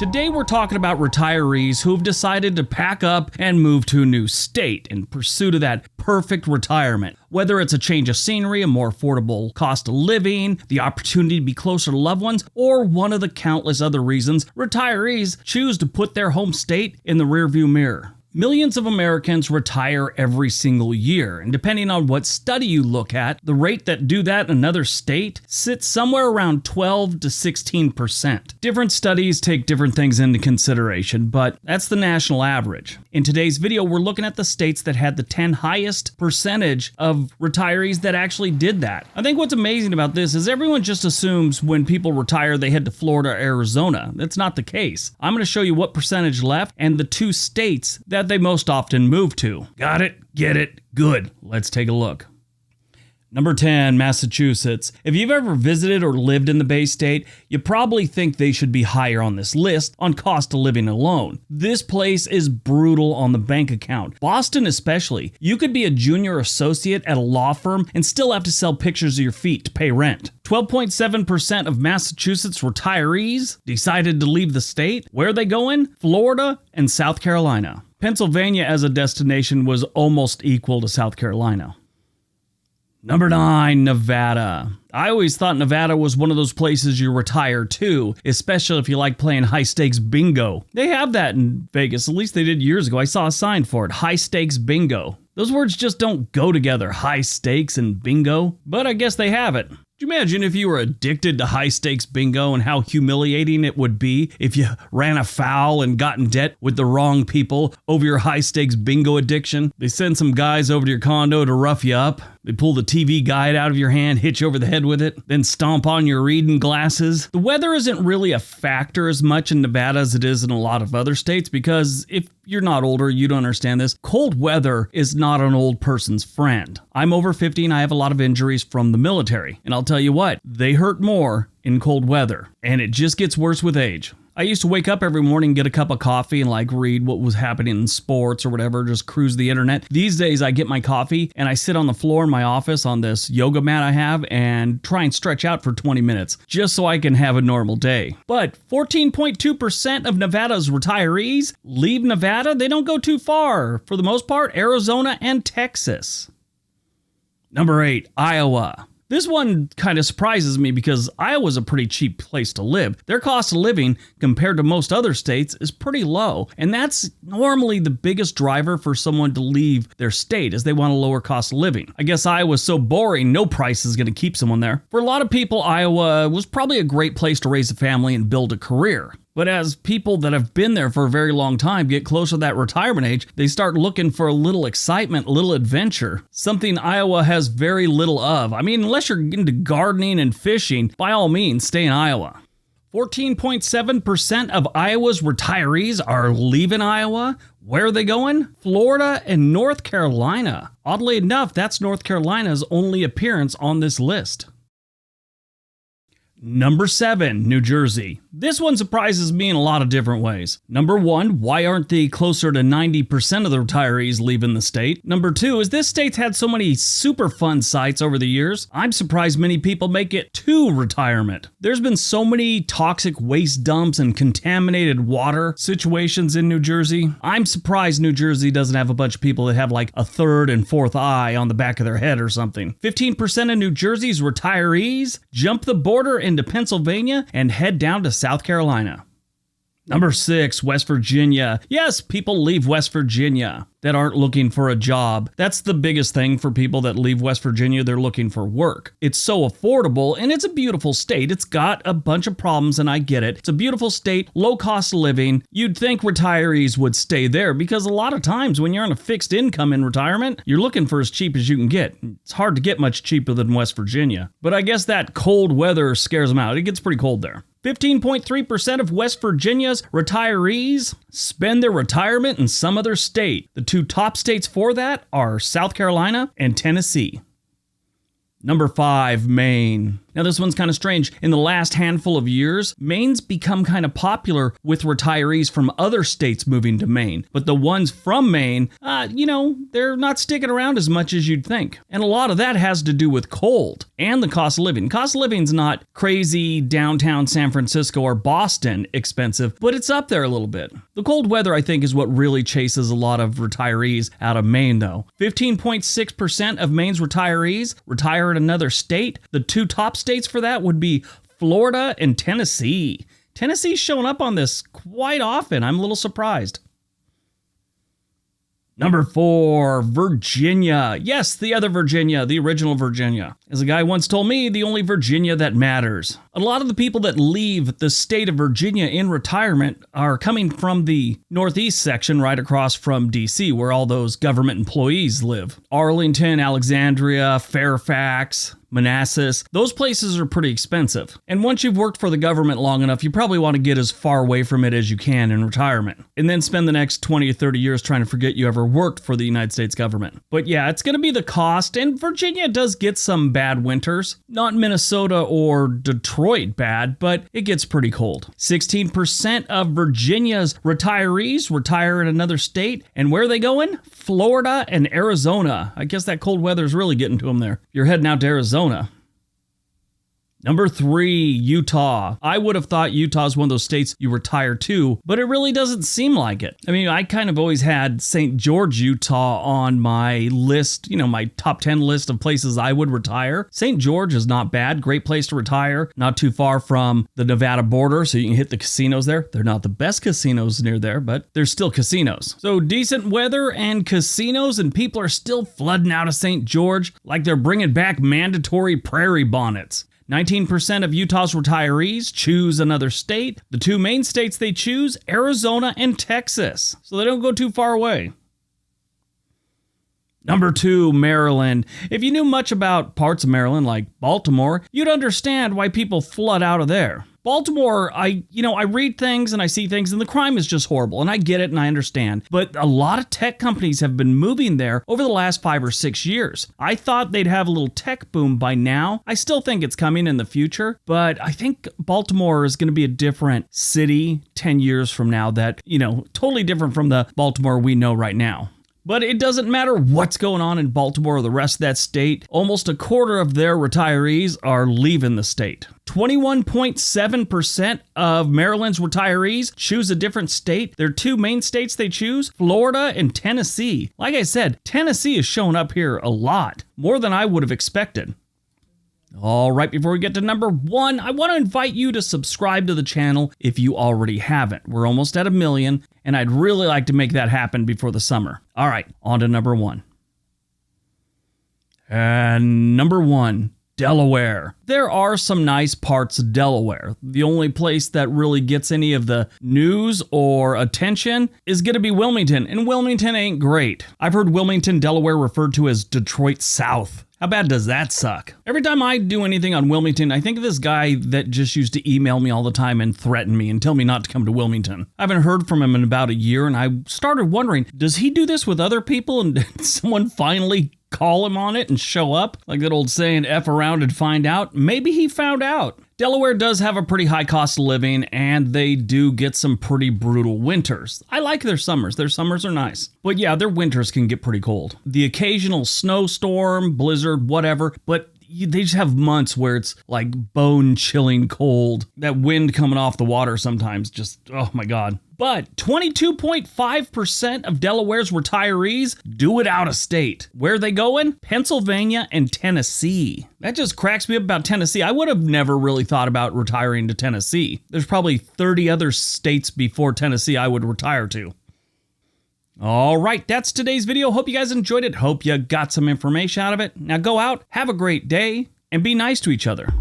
Today we're talking about retirees who've decided to pack up and move to a new state in pursuit of that perfect retirement. Whether it's a change of scenery, a more affordable cost of living, the opportunity to be closer to loved ones, or one of the countless other reasons retirees choose to put their home state in the rearview mirror. Millions of Americans retire every single year, and depending on what study you look at, the rate that do that in another state sits somewhere around 12 to 16%. Different studies take different things into consideration, but that's the national average. In today's video, we're looking at the states that had the 10 highest percentage of retirees that actually did that. I think what's amazing about this is everyone just assumes when people retire, they head to Florida or Arizona. That's not the case. I'm going to show you what percentage left and the two states that they most often move to. Got it? Get it? Good. Let's take a look. Number 10, Massachusetts. If you've ever visited or lived in the Bay State, you probably think they should be higher on this list on cost of living alone. This place is brutal on the bank account. Boston especially. You could be a junior associate at a law firm and still have to sell pictures of your feet to pay rent. 12.7% of Massachusetts retirees decided to leave the state. Where are they going? Florida and South Carolina. Pennsylvania as a destination was almost equal to South Carolina. Number 9, Nevada. I always thought Nevada was one of those places you retire to, especially if you like playing high-stakes bingo. They have that in Vegas, at least they did years ago. I saw a sign for it, high-stakes bingo. Those words just don't go together, high stakes and bingo, but I guess they have it. Could you imagine if you were addicted to high-stakes bingo and how humiliating it would be if you ran afoul and got in debt with the wrong people over your high-stakes bingo addiction? They send some guys over to your condo to rough you up. They pull the TV guide out of your hand, hit you over the head with it, then stomp on your reading glasses. The weather isn't really a factor as much in Nevada as it is in a lot of other states because if you're not older, you don't understand this. Cold weather is not an old person's friend. I'm over 50 and I have a lot of injuries from the military. And I'll tell you what, they hurt more in cold weather. And it just gets worse with age. I used to wake up every morning, get a cup of coffee and read what was happening in sports or whatever, just cruise the internet. These days I get my coffee and I sit on the floor in my office on this yoga mat I have and try and stretch out for 20 minutes just so I can have a normal day. But 14.2% of Nevada's retirees leave Nevada. They don't go too far. For the most part, Arizona and Texas. Number 8, Iowa. This one kind of surprises me because Iowa's a pretty cheap place to live. Their cost of living compared to most other states is pretty low. And that's normally the biggest driver for someone to leave their state as they want a lower cost of living. I guess Iowa's so boring, no price is going to keep someone there. For a lot of people, Iowa was probably a great place to raise a family and build a career. But as people that have been there for a very long time get closer to that retirement age, they start looking for a little excitement, a little adventure, something Iowa has very little of. I mean, unless you're into gardening and fishing, by all means, stay in Iowa. 14.7% of Iowa's retirees are leaving Iowa. Where are they going? Florida and North Carolina. Oddly enough, that's North Carolina's only appearance on this list. Number 7, New Jersey. This one surprises me in a lot of different ways. Number 1, why aren't they closer to 90% of the retirees leaving the state? Number 2, is this state's had so many super fun sites over the years, I'm surprised many people make it to retirement. There's been so many toxic waste dumps and contaminated water situations in New Jersey. I'm surprised New Jersey doesn't have a bunch of people that have a third and fourth eye on the back of their head or something. 15% of New Jersey's retirees jump the border into Pennsylvania and head down to South Carolina. Number 6, West Virginia. Yes, people leave West Virginia that aren't looking for a job. That's the biggest thing for people that leave West Virginia. They're looking for work. It's so affordable and it's a beautiful state. It's got a bunch of problems and I get it. It's a beautiful state, low cost of living. You'd think retirees would stay there because a lot of times when you're on a fixed income in retirement, you're looking for as cheap as you can get. It's hard to get much cheaper than West Virginia. But I guess that cold weather scares them out. It gets pretty cold there. 15.3% of West Virginia's retirees spend their retirement in some other state. The two top states for that are South Carolina and Tennessee. Number 5, Maine. Now this one's kind of strange. In the last handful of years, Maine's become kind of popular with retirees from other states moving to Maine. But the ones from Maine, they're not sticking around as much as you'd think. And a lot of that has to do with cold and the cost of living. Cost of living's not crazy downtown San Francisco or Boston expensive, but it's up there a little bit. The cold weather, I think, is what really chases a lot of retirees out of Maine, though. 15.6% of Maine's retirees retire in another state. The two top states for that would be Florida and Tennessee. Tennessee's showing up on this quite often. I'm a little surprised. Number 4, Virginia. Yes, the other Virginia, the original Virginia. As a guy once told me, the only Virginia that matters. A lot of the people that leave the state of Virginia in retirement are coming from the northeast section right across from D.C., where all those government employees live. Arlington, Alexandria, Fairfax, Manassas, those places are pretty expensive. And once you've worked for the government long enough, you probably want to get as far away from it as you can in retirement. And then spend the next 20 or 30 years trying to forget you ever worked for the United States government. But yeah, it's going to be the cost, and Virginia does get some bad winters. Not Minnesota or Detroit bad, but it gets pretty cold. 16% of Virginia's retirees retire in another state. And where are they going? Florida and Arizona. I guess that cold weather is really getting to them there. You're heading out to Arizona. Number 3, Utah. I would have thought Utah is one of those states you retire to, but it really doesn't seem like it. I mean, I kind of always had St. George, Utah on my list, my top 10 list of places I would retire. St. George is not bad. Great place to retire. Not too far from the Nevada border, so you can hit the casinos there. They're not the best casinos near there, but they're still casinos. So decent weather and casinos, and people are still flooding out of St. George like they're bringing back mandatory prairie bonnets. 19% of Utah's retirees choose another state. The two main states they choose, Arizona and Texas. So they don't go too far away. Number 2, Maryland. If you knew much about parts of Maryland, like Baltimore, you'd understand why people flood out of there. Baltimore, I read things and I see things, and the crime is just horrible, and I get it and I understand. But a lot of tech companies have been moving there over the last 5 or 6 years. I thought they'd have a little tech boom by now. I still think it's coming in the future, but I think Baltimore is going to be a different city 10 years from now that, totally different from the Baltimore we know right now. But it doesn't matter what's going on in Baltimore or the rest of that state. Almost a quarter of their retirees are leaving the state. 21.7% of Maryland's retirees choose a different state. Their two main states they choose, Florida and Tennessee. Like I said, Tennessee is showing up here a lot, more than I would have expected. All right, before we get to number 1, I want to invite you to subscribe to the channel if you already haven't. We're almost at 1 million, and I'd really like to make that happen before the summer. All right, on to number 1. And number 1, Delaware. There are some nice parts of Delaware. The only place that really gets any of the news or attention is going to be Wilmington, and Wilmington ain't great. I've heard Wilmington, Delaware referred to as Detroit South. How bad does that suck? Every time I do anything on Wilmington, I think of this guy that just used to email me all the time and threaten me and tell me not to come to Wilmington. I haven't heard from him in about a year, and I started wondering, does he do this with other people, and did someone finally call him on it and show up? Like that old saying, F around and find out? Maybe he found out. Delaware does have a pretty high cost of living, and they do get some pretty brutal winters. I like their summers. Their summers are nice. But yeah, their winters can get pretty cold. The occasional snowstorm, blizzard, whatever, but they just have months where it's like bone-chilling cold. That wind coming off the water sometimes just, oh my God. But 22.5% of Delaware's retirees do it out of state. Where are they going? Pennsylvania and Tennessee. That just cracks me up about Tennessee. I would have never really thought about retiring to Tennessee. There's probably 30 other states before Tennessee I would retire to. All right, that's today's video. Hope you guys enjoyed it. Hope you got some information out of it. Now go out, have a great day, and be nice to each other.